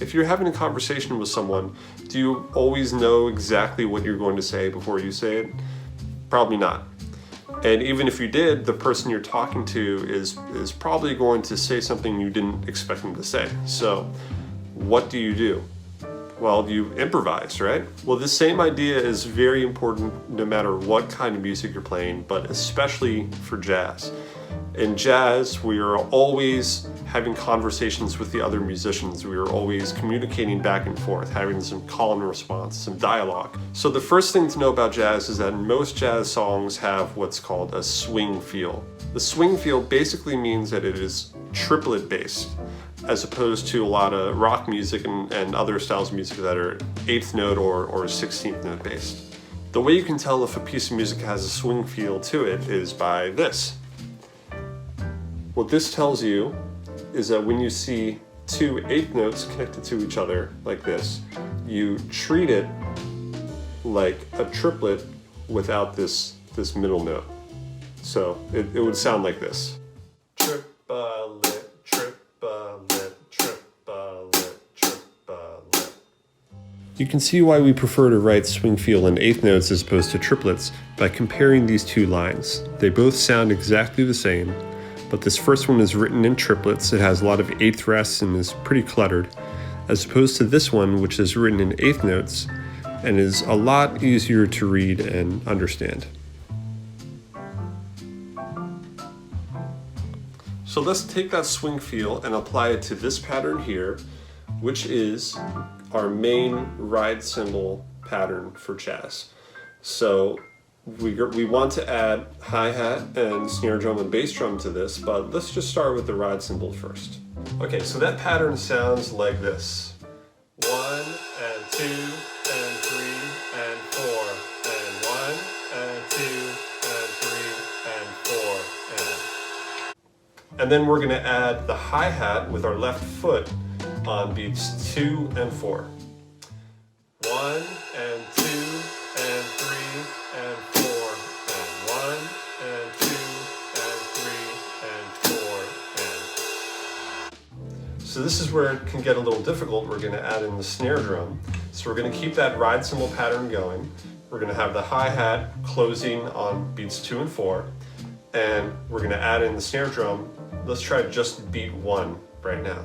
If you're having a conversation with someone, do you always know exactly what you're going to say before you say it? Probably not. And even if you did, the person you're talking to is probably going to say something you didn't expect them to say. So what do you do? Well, you improvise, right? Well, the same idea is very important no matter what kind of music you're playing, but especially for jazz. In jazz, we are always having conversations with the other musicians. We are always communicating back and forth, having some call and response, some dialogue. So the first thing to know about jazz is that most jazz songs have what's called a swing feel. The swing feel basically means that it is triplet based, as opposed to a lot of rock music and other styles of music that are 8th note or 16th note based. The way you can tell if a piece of music has a swing feel to it is by this. What this tells you is that when you see two 8th notes connected to each other like this, you treat it like a triplet without this middle note. So it would sound like this. Triplet, triplet, triplet, triplet. You can see why we prefer to write swing feel in 8th notes as opposed to triplets by comparing these two lines. They both sound exactly the same, but this first one is written in triplets. It has a lot of 8th rests and is pretty cluttered, as opposed to this one, which is written in 8th notes and is a lot easier to read and understand. So let's take that swing feel and apply it to this pattern here, which is our main ride cymbal pattern for jazz. So we want to add hi-hat and snare drum and bass drum to this, but let's just start with the ride cymbal first. Okay, so that pattern sounds like this. 1 and 2 and 3 and 4 and 1 and 2 and 3 and 4 and then we're going to add the hi-hat with our left foot on beats 2 and 4. 1 and 2 and 3 and 4 and 1 and 2 and 3 and 4 and. So this is where it can get a little difficult. We're going to add in the snare drum. So we're going to keep that ride cymbal pattern going. We're going to have the hi-hat closing on beats 2 and 4, and we're going to add in the snare drum. Let's try just beat 1 right now.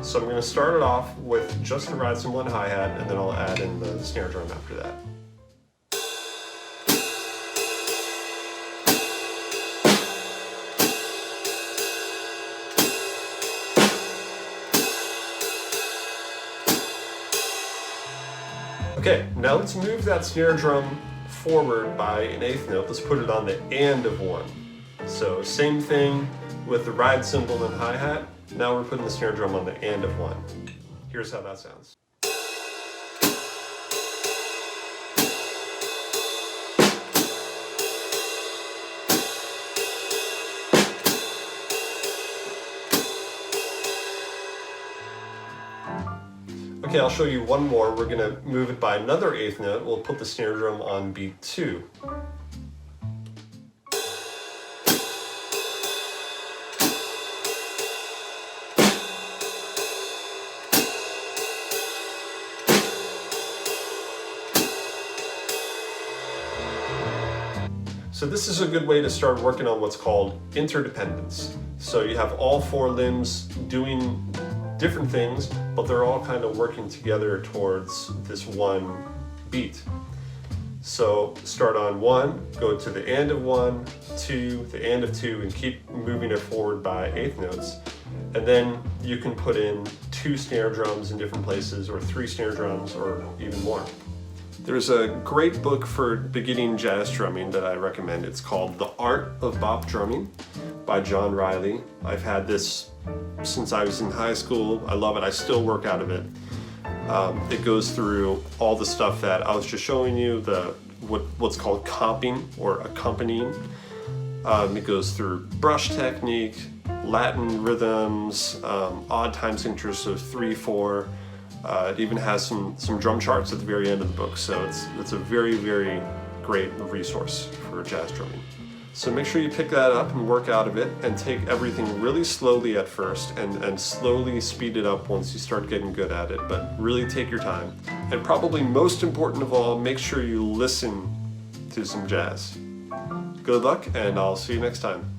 So I'm going to start it off with just the ride cymbal and hi-hat, and then I'll add in the snare drum after that. Okay, now let's move that snare drum forward by an 8th note. Let's put it on the and of 1. So same thing with the ride cymbal and hi-hat. Now we're putting the snare drum on the and of 1. Here's how that sounds. Okay, I'll show you one more. We're going to move it by another 8th note. We'll put the snare drum on beat 2. So this is a good way to start working on what's called interdependence. So you have all 4 limbs doing different things, but they're all kind of working together towards this one beat. So start on 1, go to the and of 1, 2, the and of 2, and keep moving it forward by 8th notes. And then you can put in 2 snare drums in different places, or 3 snare drums, or even more. There's a great book for beginning jazz drumming that I recommend. It's called The Art of Bop Drumming by John Riley. I've had this since I was in high school. I love it. I still work out of it. It goes through all the stuff that I was just showing you, what's called comping or accompanying. It goes through brush technique, Latin rhythms, odd time signatures of 3, 4. It even has some drum charts at the very end of the book, so it's a very, very great resource for jazz drumming. So make sure you pick that up and work out of it, and take everything really slowly at first, and slowly speed it up once you start getting good at it, but really take your time. And probably most important of all, make sure you listen to some jazz. Good luck, and I'll see you next time.